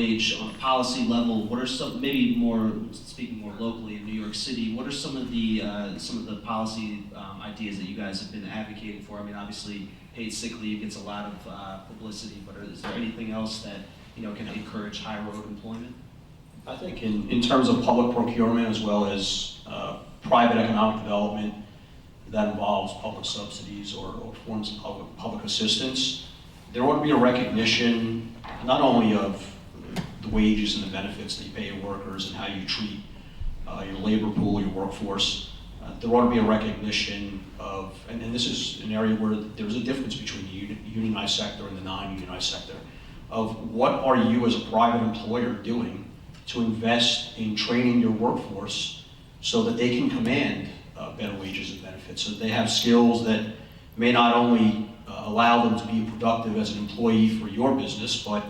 wage on a policy level, what are some, maybe more, speaking more locally in New York City, what are some of the policy ideas that you guys have been advocating for? I mean, obviously, paid sick leave gets a lot of publicity, but is there anything else that, you know, can encourage high road employment? I think in terms of public procurement as well as private economic development that involves public subsidies or forms of public assistance, there ought to be a recognition not only of the wages and the benefits that you pay your workers and how you treat your labor pool, your workforce. There ought to be a recognition of, and this is an area where there's a difference between the unionized sector and the non-unionized sector, of what are you as a private employer doing to invest in training your workforce so that they can command better wages and benefits, so that they have skills that may not only allow them to be productive as an employee for your business, but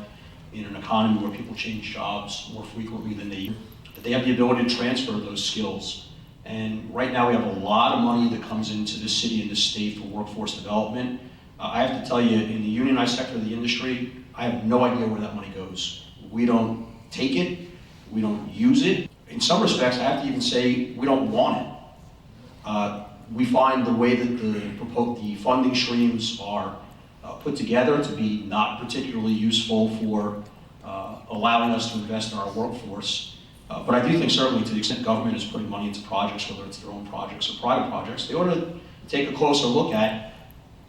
in an economy where people change jobs more frequently than that they have the ability to transfer those skills. And right now we have a lot of money that comes into the city and the state for workforce development. I have to tell you, in the unionized sector of the industry, I have no idea where that money goes. We don't take it, we don't use it. In some respects, I have to even say we don't want it. We find the way that the funding streams are put together to be not particularly useful for allowing us to invest in our workforce. But I do think certainly to the extent government is putting money into projects, whether it's their own projects or private projects, they ought to take a closer look at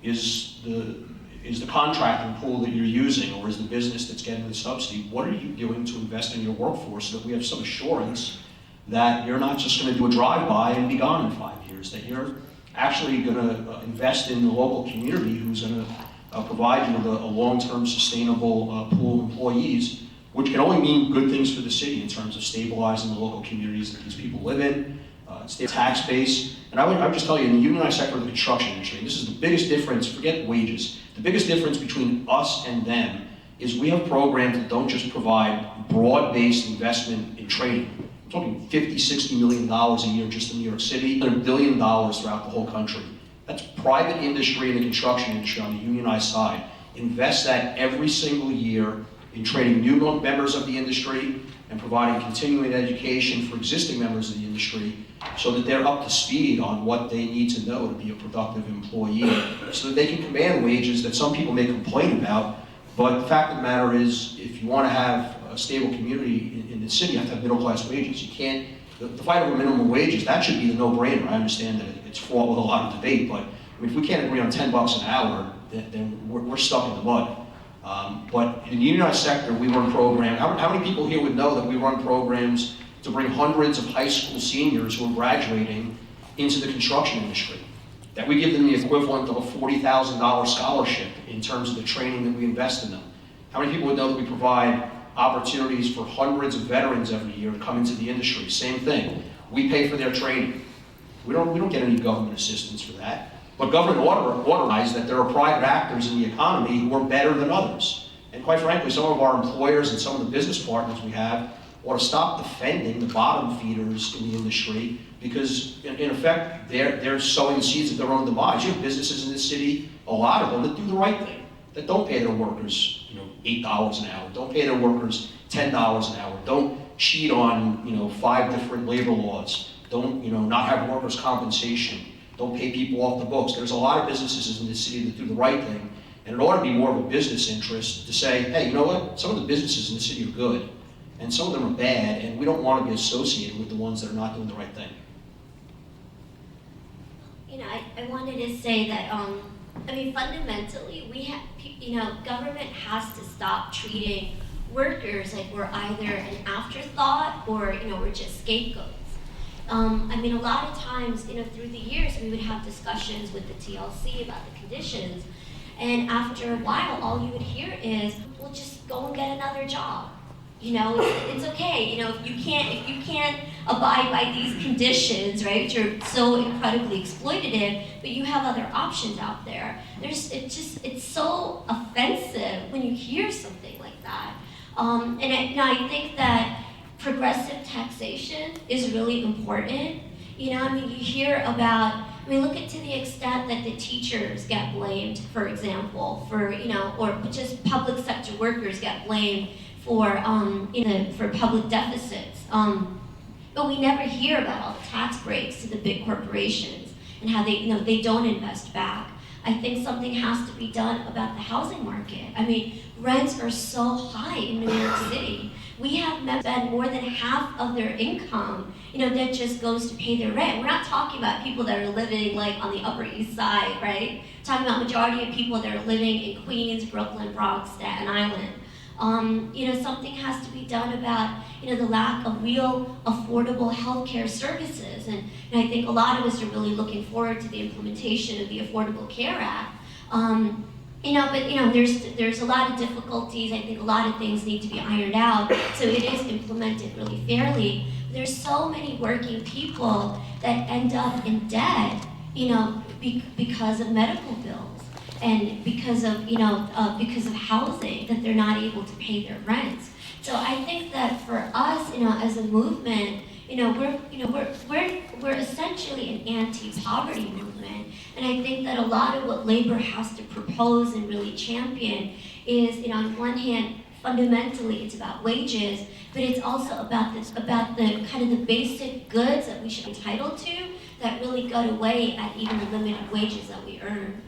is the contracting pool that you're using, or is the business that's getting the subsidy, what are you doing to invest in your workforce so that we have some assurance that you're not just going to do a drive-by and be gone in 5 years, that you're actually going to invest in the local community who's going to provide you with a long-term sustainable pool of employees, which can only mean good things for the city in terms of stabilizing the local communities that these people live in, state tax base. And I would just tell you, in the unionized sector of the construction industry, and this is the biggest difference, forget wages, the biggest difference between us and them is we have programs that don't just provide broad-based investment in training. I'm talking $50, $60 million a year just in New York City, $1 billion throughout the whole country. That's private industry in the construction industry on the unionized side. Invest that every single year in training new members of the industry and providing continuing education for existing members of the industry so that they're up to speed on what they need to know to be a productive employee, so that they can command wages that some people may complain about. But the fact of the matter is, if you want to have a stable community in the city, you have to have middle-class wages. You can't, the fight over minimum wages, that should be the no-brainer. I understand that it's fraught with a lot of debate, but I mean, if we can't agree on $10 an hour, then we're stuck in the mud. But in the unionized sector, we run programs. How many people here would know that we run programs to bring hundreds of high school seniors who are graduating into the construction industry? That we give them the equivalent of a $40,000 scholarship in terms of the training that we invest in them. How many people would know that we provide opportunities for hundreds of veterans every year to come into the industry? Same thing. We pay for their training. We don't get any government assistance for that. But government ought to recognize that there are private actors in the economy who are better than others. And quite frankly, some of our employers and some of the business partners we have ought to stop defending the bottom feeders in the industry, because in effect, they're sowing the seeds of their own demise. You have businesses in this city, a lot of them, that do the right thing, that don't pay their workers, $8 an hour, don't pay their workers $10 an hour, don't cheat on, 5 different labor laws, don't, not have workers' compensation, don't pay people off the books. There's a lot of businesses in this city that do the right thing, and it ought to be more of a business interest to say, hey, you know what? Some of the businesses in the city are good, and some of them are bad, and we don't want to be associated with the ones that are not doing the right thing. I wanted to say that, fundamentally, we have, government has to stop treating workers like we're either an afterthought or, we're just scapegoats. A lot of times, through the years, we would have discussions with the TLC about the conditions, and after a while, all you would hear is, well, just go and get another job. It's okay. If you can't abide by these conditions, right, which are so incredibly exploitative, but you have other options out there. It's so offensive when you hear something like that. I think that progressive taxation is really important. You hear about, look at to the extent that the teachers get blamed, for example, for, or just public sector workers get blamed for for public deficits. But we never hear about all the tax breaks to the big corporations and how they don't invest back. I think something has to be done about the housing market. I mean, rents are so high in New York City. We have men spend more than half of their income, that just goes to pay their rent. We're not talking about people that are living like on the Upper East Side, right? We're talking about majority of people that are living in Queens, Brooklyn, Bronx, Staten Island. Something has to be done about, the lack of real affordable healthcare services. And I think a lot of us are really looking forward to the implementation of the Affordable Care Act. There's a lot of difficulties. I think a lot of things need to be ironed out so it is implemented really fairly. There's so many working people that end up in debt, because of medical bills. And because of housing, that they're not able to pay their rents. So I think that for us, as a movement, we're essentially an anti-poverty movement. And I think that a lot of what labor has to propose and really champion is, on one hand, fundamentally it's about wages, but it's also about the kind of the basic goods that we should be entitled to that really go away at even the limited wages that we earn.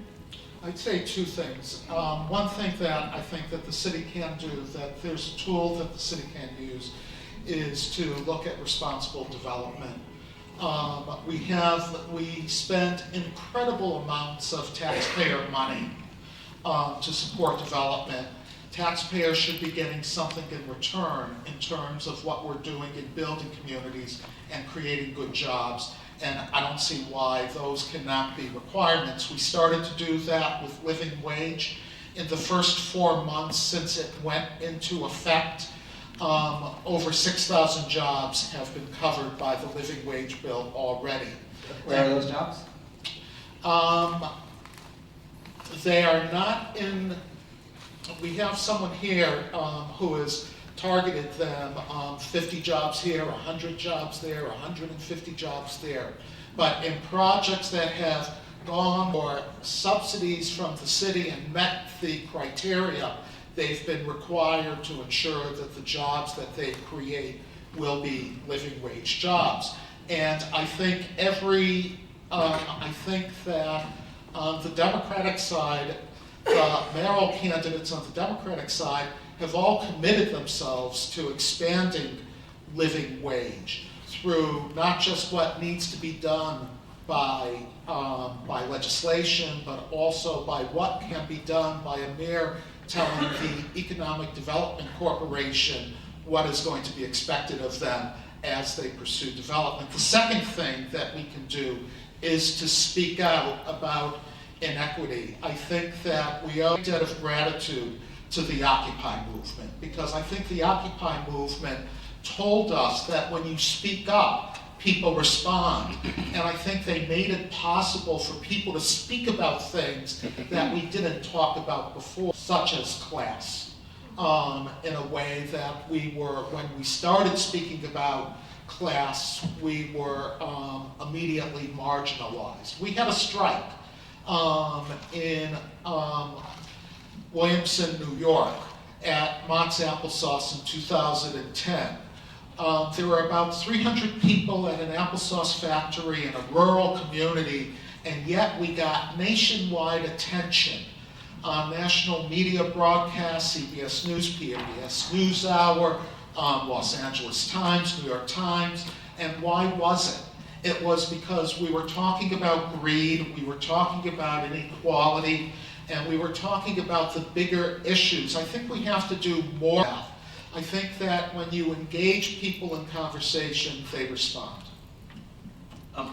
I'd say two things. One thing that I think that the city can do, that there's a tool that the city can use, is to look at responsible development. We spend incredible amounts of taxpayer money to support development. Taxpayers should be getting something in return in terms of what we're doing in building communities and creating good jobs. And I don't see why those cannot be requirements. We started to do that with living wage. In the first 4 months since it went into effect, over 6,000 jobs have been covered by the living wage bill already. Where are those jobs? They are not in, we have someone here who has targeted them, 50 jobs here, 100 jobs there, 150 jobs there. But in projects that have gone for subsidies from the city and met the criteria, they've been required to ensure that the jobs that they create will be living wage jobs. And I think that on the Democratic side, the mayoral candidates on the Democratic side have all committed themselves to expanding living wage through not just what needs to be done by legislation, but also by what can be done by a mayor telling the Economic Development Corporation what is going to be expected of them as they pursue development. The second thing that we can do is to speak out about inequity. I think that we owe a debt of gratitude to the Occupy movement, because I think the Occupy movement told us that when you speak up, people respond. And I think they made it possible for people to speak about things that we didn't talk about before, such as class, in a way that when we started speaking about class, we were immediately marginalized. We had a strike in Williamson, New York, at Mott's Applesauce in 2010. There were about 300 people at an applesauce factory in a rural community, and yet we got nationwide attention on national media broadcasts, CBS News, PBS NewsHour, Los Angeles Times, New York Times. And why was it? It was because we were talking about greed, we were talking about inequality, and we were talking about the bigger issues. I think we have to do more. I think that when you engage people in conversation, they respond. I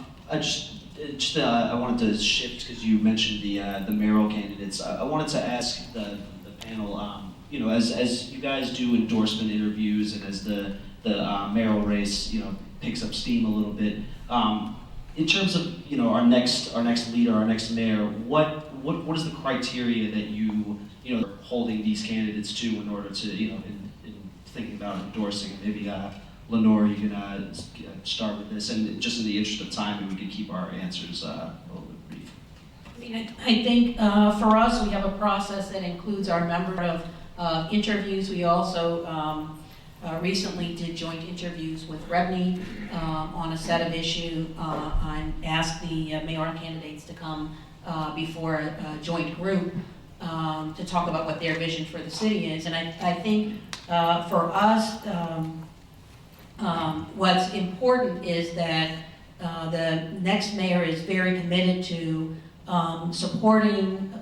wanted to shift because you mentioned the mayoral candidates. I wanted to ask the panel, as you guys do endorsement interviews and as the mayoral race, picks up steam a little bit. In terms of our next leader, our next mayor, what is the criteria that you are holding these candidates to in order to in thinking about endorsing? Maybe Lenore, you can start with this, and just in the interest of time, we could keep our answers a little bit brief. I think for us, we have a process that includes our member of of interviews. We also recently did joint interviews with REBNY on a set of issues. I asked the mayoral candidates to come before a joint group to talk about what their vision for the city is. And I think for us, what's important is that the next mayor is very committed to supporting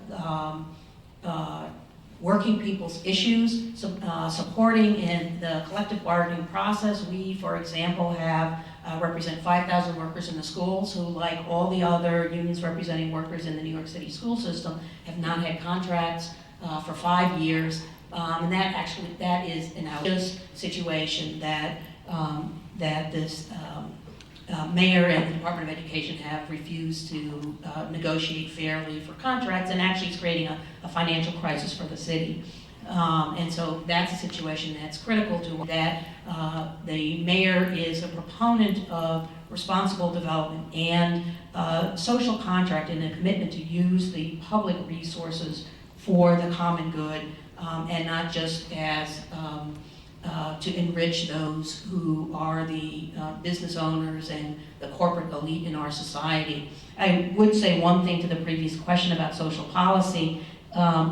working people's issues, supporting in the collective bargaining process. We, for example, have represent 5,000 workers in the schools who, like all the other unions representing workers in the New York City school system, have not had contracts for 5 years. And that is an outrageous situation that this mayor and the Department of Education have refused to negotiate fairly for contracts, and actually it's creating a financial crisis for the city. And so that's a situation that's critical to that. The mayor is a proponent of responsible development and social contract and a commitment to use the public resources for the common good, and not just as to enrich those who are the business owners and the corporate elite in our society. I would say one thing to the previous question about social policy,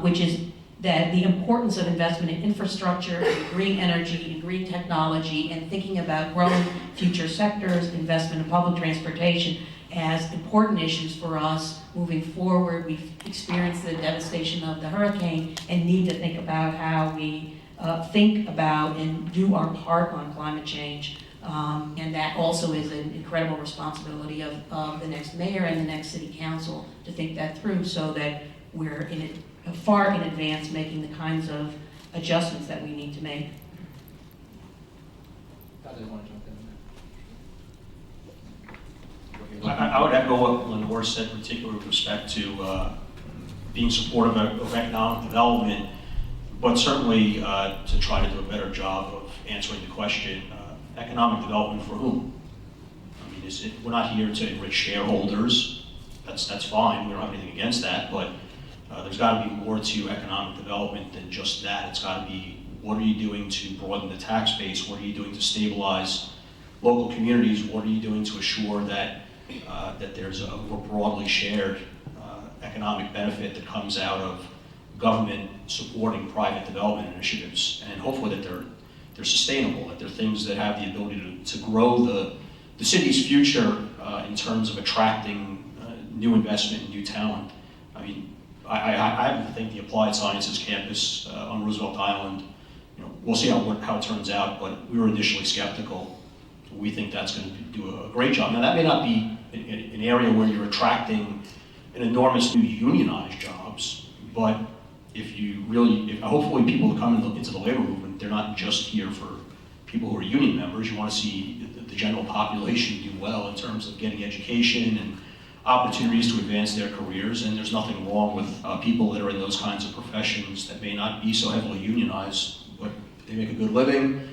which is that the importance of investment in infrastructure, in green energy, in green technology, and thinking about growing future sectors, investment in public transportation as important issues for us moving forward. We've experienced the devastation of the hurricane and need to think about how we think about and do our part on climate change. And that also is an incredible responsibility of the next mayor and the next city council to think that through, so that we're far in advance making the kinds of adjustments that we need to make. I would echo what Lenore said, particularly with respect to being supportive of economic development, but certainly to try to do a better job of answering the question, economic development for whom? I mean, we're not here to enrich shareholders. That's fine. We don't have anything against that, but there's got to be more to economic development than just that. It's got to be, what are you doing to broaden the tax base? What are you doing to stabilize local communities? What are you doing to assure that that there's a more broadly shared economic benefit that comes out of government supporting private development initiatives, and hopefully that they're sustainable, that they're things that have the ability to grow the city's future in terms of attracting new investment and new talent. I mean, I happen to think the Applied Sciences campus on Roosevelt Island, we'll see how it turns out, but we were initially skeptical. We think that's going to do a great job. Now, that may not be an area where you're attracting an enormous new unionized jobs, but hopefully people who come into the labor movement, they're not just here for people who are union members. You want to see the general population do well in terms of getting education and opportunities to advance their careers, and there's nothing wrong with people that are in those kinds of professions that may not be so heavily unionized, but they make a good living,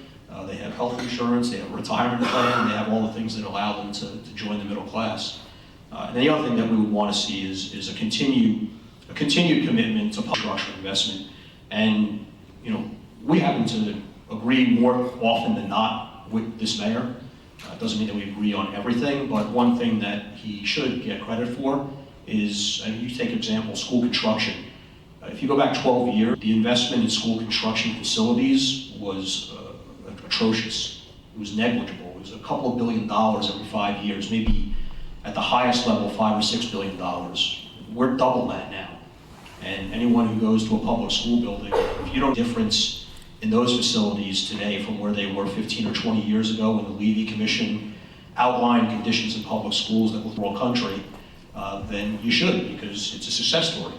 they have health insurance, they have a retirement plan, they have all the things that allow them to join the middle class. And the other thing that we would want to see is a continued commitment to public structure investment. And we happen to agree more often than not with this mayor. It doesn't mean that we agree on everything, but one thing that he should get credit for is, and you take example, school construction. If you go back 12 years, the investment in school construction facilities was atrocious. It was negligible. It was a couple of $1 billion every 5 years, maybe at the highest level, $5 or $6 billion. We're double that now. And anyone who goes to a public school building, if you don't difference in those facilities today from where they were 15 or 20 years ago when the Levy Commission outlined conditions in public schools that were rural country, then you should, because it's a success story.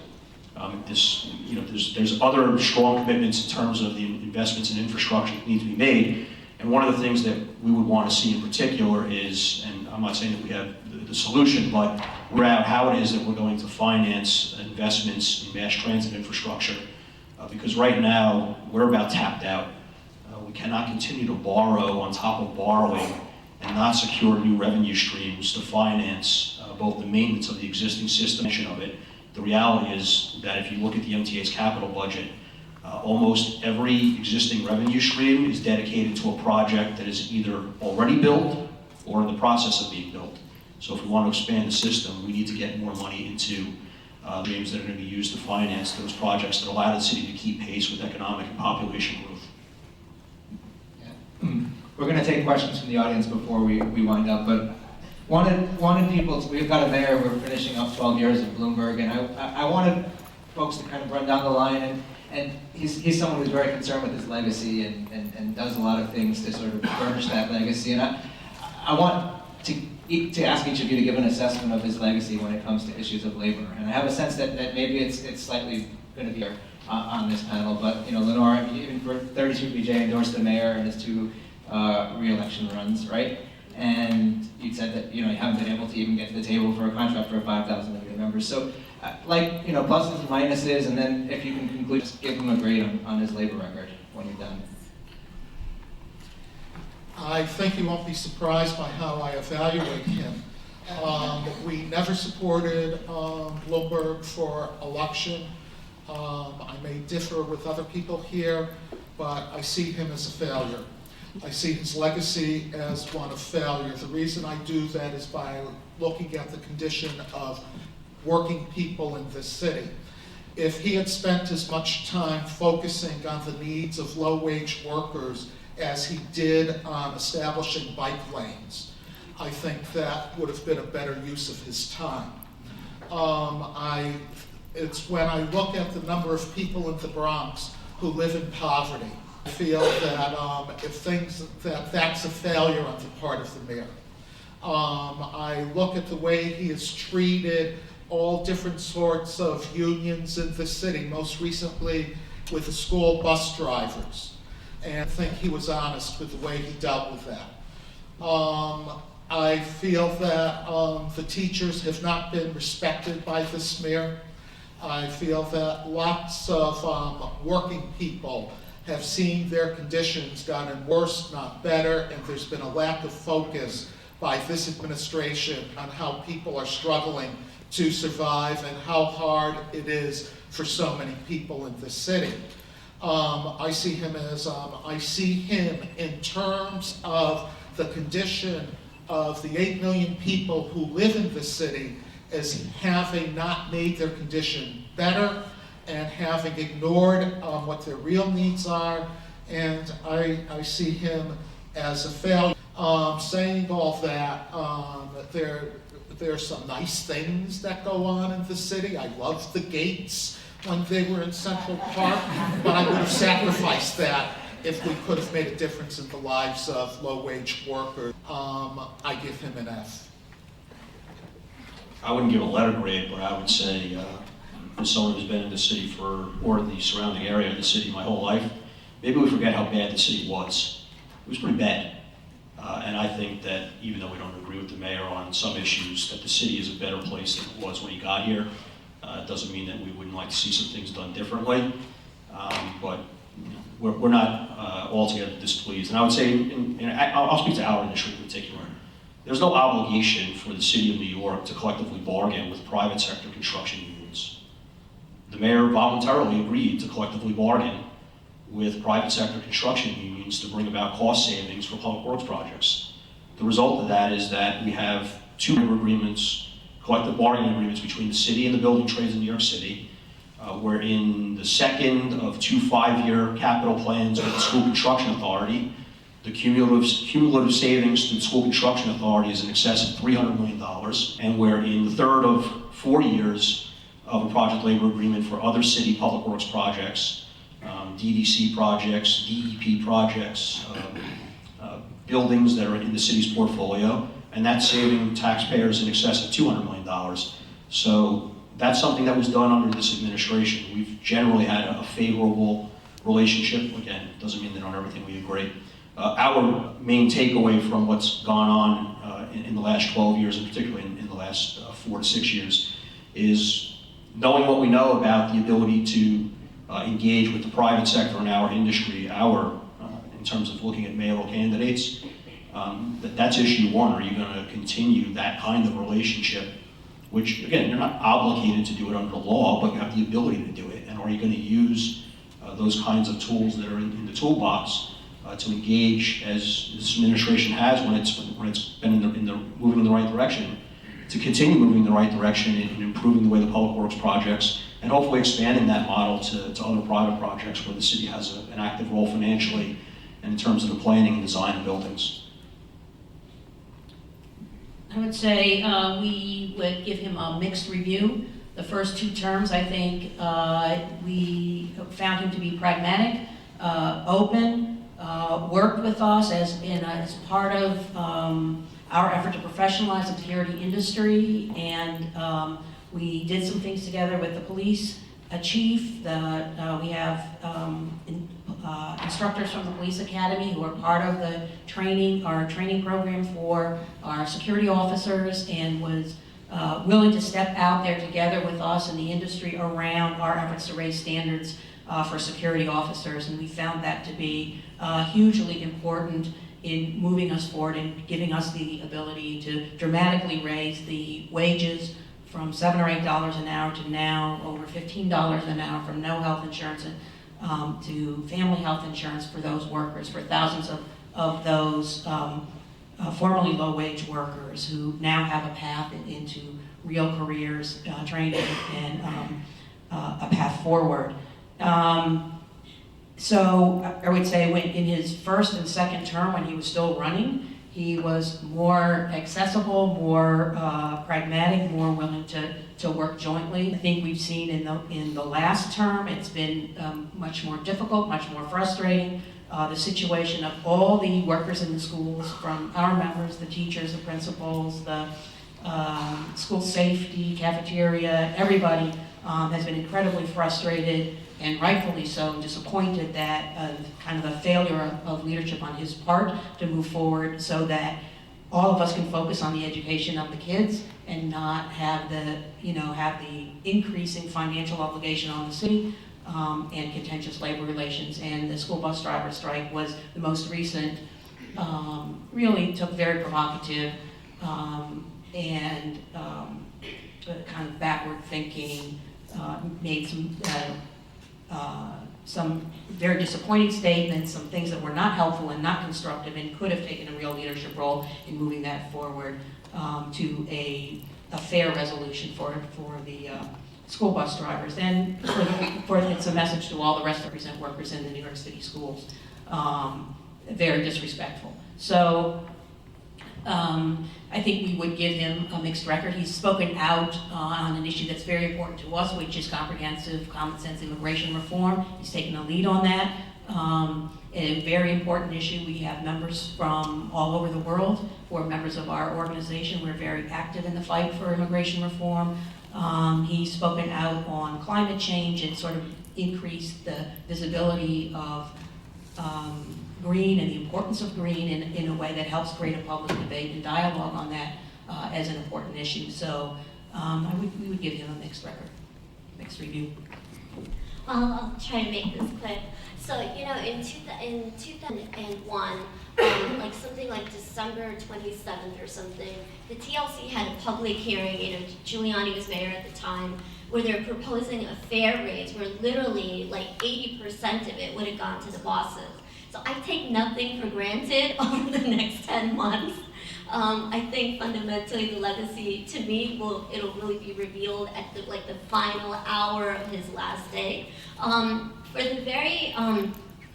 There's other strong commitments in terms of the investments in infrastructure that need to be made. And one of the things that we would want to see in particular is, and I'm not saying that we have the solution, but we're out how it is that we're going to finance investments in mass transit infrastructure. Because right now, we're about tapped out. We cannot continue to borrow on top of borrowing and not secure new revenue streams to finance both the maintenance of the existing system of it. The reality is that if you look at the MTA's capital budget, Almost every existing revenue stream is dedicated to a project that is either already built or in the process of being built. So if we want to expand the system, we need to get more money into streams that are going to be used to finance those projects that allow the city to keep pace with economic and population growth. We're going to take questions from the audience before we wind up, but wanted people to, we've got a mayor, we're finishing up 12 years of Bloomberg, and I wanted folks to kind of run down the line, and he's someone who's very concerned with his legacy and does a lot of things to sort of furnish that legacy, and I want to ask each of you to give an assessment of his legacy when it comes to issues of labor, and I have a sense that maybe it's slightly going to be on this panel, but Lenore, even for 32 BJ endorsed the mayor in his 2 re-election runs, right? And you said that you haven't been able to even get to the table for a contract for 5,000 of your members. So, pluses and minuses, and then if you can conclude, just give him a grade on his labor record when you're done. I think you won't be surprised by how I evaluate him. We never supported Bloomberg for election. I may differ with other people here, but I see him as a failure. I see his legacy as one of failure. The reason I do that is by looking at the condition of working people in this city. If he had spent as much time focusing on the needs of low-wage workers as he did on establishing bike lanes, I think that would have been a better use of his time. It's when I look at the number of people in the Bronx who live in poverty, I feel that that's a failure on the part of the mayor. I look at the way he has treated all different sorts of unions in the city, most recently with the school bus drivers, and I think he was honest with the way he dealt with that. I feel that the teachers have not been respected by this mayor. I feel that lots of working people have seen their conditions gotten worse, not better, and there's been a lack of focus by this administration on how people are struggling to survive and how hard it is for so many people in the city. I see him in terms of the condition of the 8 million people who live in this city as having not made their condition better and having ignored what their real needs are, and I see him as a failure. Saying all that, there's some nice things that go on in the city. I loved the gates when they were in Central Park, but I would have sacrificed that if we could have made a difference in the lives of low-wage workers. I give him an F. I wouldn't give a letter grade, but I would say, for someone who's been in the city or the surrounding area of the city my whole life, maybe we forget how bad the city was. It was pretty bad. And I think that even though we don't agree with the mayor on some issues, that the city is a better place than it was when he got here. It doesn't mean that we wouldn't like to see some things done differently, but we're not altogether displeased. And I would say, I'll speak to our industry in particular. There's no obligation for the city of New York to collectively bargain with private sector construction unions. The mayor voluntarily agreed to collectively bargain with private sector construction unions to bring about cost savings for public works projects. The result of that is that we have 2 labor agreements, collective bargaining agreements between the city and the building trades in New York City. We're in the second of 2 5-year capital plans with the School Construction Authority. The cumulative savings to the School Construction Authority is in excess of $300 million. And we're in the third of 4 years of a project labor agreement for other city public works projects, DDC projects, DEP projects, buildings that are in the city's portfolio, and that's saving taxpayers in excess of $200 million. So that's something that was done under this administration. We've generally had a favorable relationship. Again, it doesn't mean that on everything we agree. Our main takeaway from what's gone on in the last 12 years, and particularly in the last 4 to 6 years, is knowing what we know about the ability to engage with the private sector in our industry, in terms of looking at mayoral candidates, that's issue 1. Are you going to continue that kind of relationship, which, again, you're not obligated to do it under the law, but you have the ability to do it, and are you going to use those kinds of tools that are in the toolbox to engage, as this administration has when it's been moving in the right direction, to continue moving in the right direction in improving the way the public works projects, and hopefully expanding that model to other private projects where the city has an active role financially and in terms of the planning and design of buildings. I would say we would give him a mixed review. The first 2 terms, I think, we found him to be pragmatic, open, worked with us as part of our effort to professionalize the security industry, and we did some things together with the police chief. We have instructors from the police academy who are part of the our training program for our security officers, and was willing to step out there together with us and the industry around our efforts to raise standards for security officers, and we found that to be hugely important in moving us forward and giving us the ability to dramatically raise the wages from $7 or $8 an hour to now over $15 an hour, from no health insurance to family health insurance for those workers, for thousands of those formerly low-wage workers who now have a path into real careers, training, and a path forward. So I would say in his first and second term, when he was still running, he was more accessible, more pragmatic, more willing to work jointly. I think we've seen in the last term, it's been much more difficult, much more frustrating. The situation of all the workers in the schools, from our members, the teachers, the principals, the school safety, cafeteria, everybody has been incredibly frustrated, and rightfully so, disappointed that kind of a failure of leadership on his part to move forward so that all of us can focus on the education of the kids and not have the increasing financial obligation on the city and contentious labor relations. And the school bus driver strike was the most recent, really took very provocative and kind of backward thinking, made some very disappointing statements, some things that were not helpful and not constructive, and could have taken a real leadership role in moving that forward to a fair resolution for the school bus drivers. And it's a message to all the rest of represent workers in the New York City schools. Very disrespectful. So I think we would give him a mixed record. He's spoken out on an issue that's very important to us, which is comprehensive, common sense immigration reform. He's taken a lead on that. A very important issue. We have members from all over the world who are members of our organization. We're very active in the fight for immigration reform. He's spoken out on climate change and sort of increased the visibility of green and the importance of green in a way that helps create a public debate and dialogue on that as an important issue. So we would give him a mixed record, mixed review. Well, I'll try to make this quick. So, in 2001, like something like December 27th or something, the TLC had a public hearing, Giuliani was mayor at the time, where they're proposing a fare raise where literally like 80% of it would have gone to the bosses. So I take nothing for granted over the next 10 months. I think fundamentally the legacy, to me, it'll really be revealed at the final hour of his last day.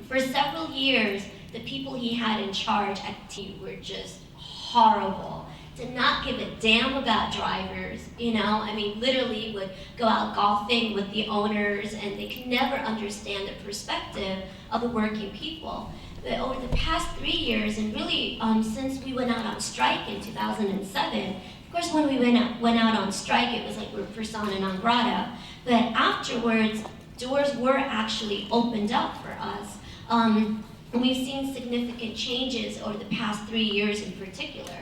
For several years, the people he had in charge at T were just horrible. Did not give a damn about drivers, literally would go out golfing with the owners, and they could never understand the perspective of the working people. But over the past 3 years, and really since we went out on strike in 2007, of course when we went out on strike, it was like we were persona non grata, but afterwards, doors were actually opened up for us. And we've seen significant changes over the past 3 years in particular.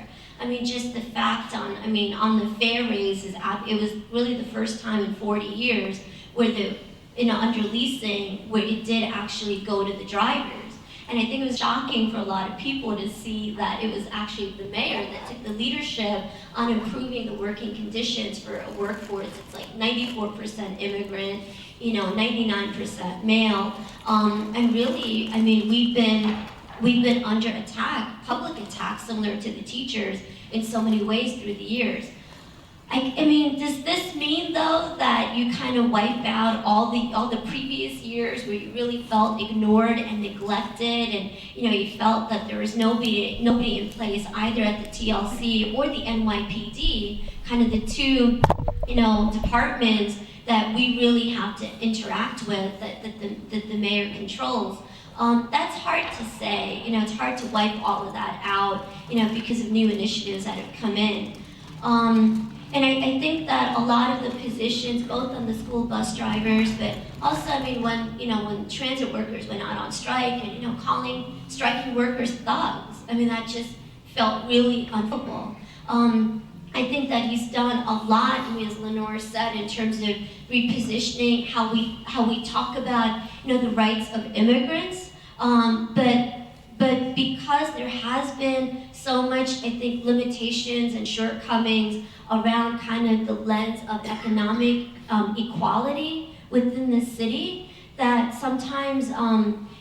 Just the fact on the fare raises, it was really the first time in 40 years where under leasing, where it did actually go to the drivers. And I think it was shocking for a lot of people to see that it was actually the mayor that took the leadership on improving the working conditions for a workforce. It's like 94% immigrant, 99% male. And really, I mean, we've been under attack, public attack, similar to the teachers in so many ways through the years. I mean, does this mean though that you kind of wipe out all the previous years where you really felt ignored and neglected, and you felt that there was nobody in place either at the TLC or the NYPD, kind of the two departments that we really have to interact with that the mayor controls? That's hard to say. It's hard to wipe all of that out, because of new initiatives that have come in. And I think that a lot of the positions, both on the school bus drivers, but also, I mean, when transit workers went out on strike and, calling striking workers thugs, I mean, that just felt really unfavorable. I think that he's done a lot, I mean, as Lenore said, in terms of repositioning how we talk about, the rights of immigrants. But because there has been so much, I think, limitations and shortcomings around kind of the lens of economic equality within the city, that sometimes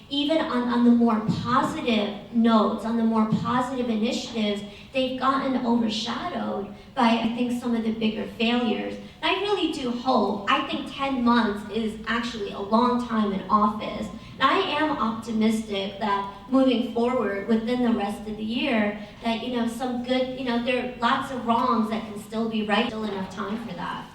even on the more positive notes, on the more positive initiatives, they've gotten overshadowed by, I think, some of the bigger failures. And I really do hope, I think 10 months is actually a long time in office. And I am optimistic that moving forward within the rest of the year, that, some good, there are lots of wrongs that can still be right, still enough time for that.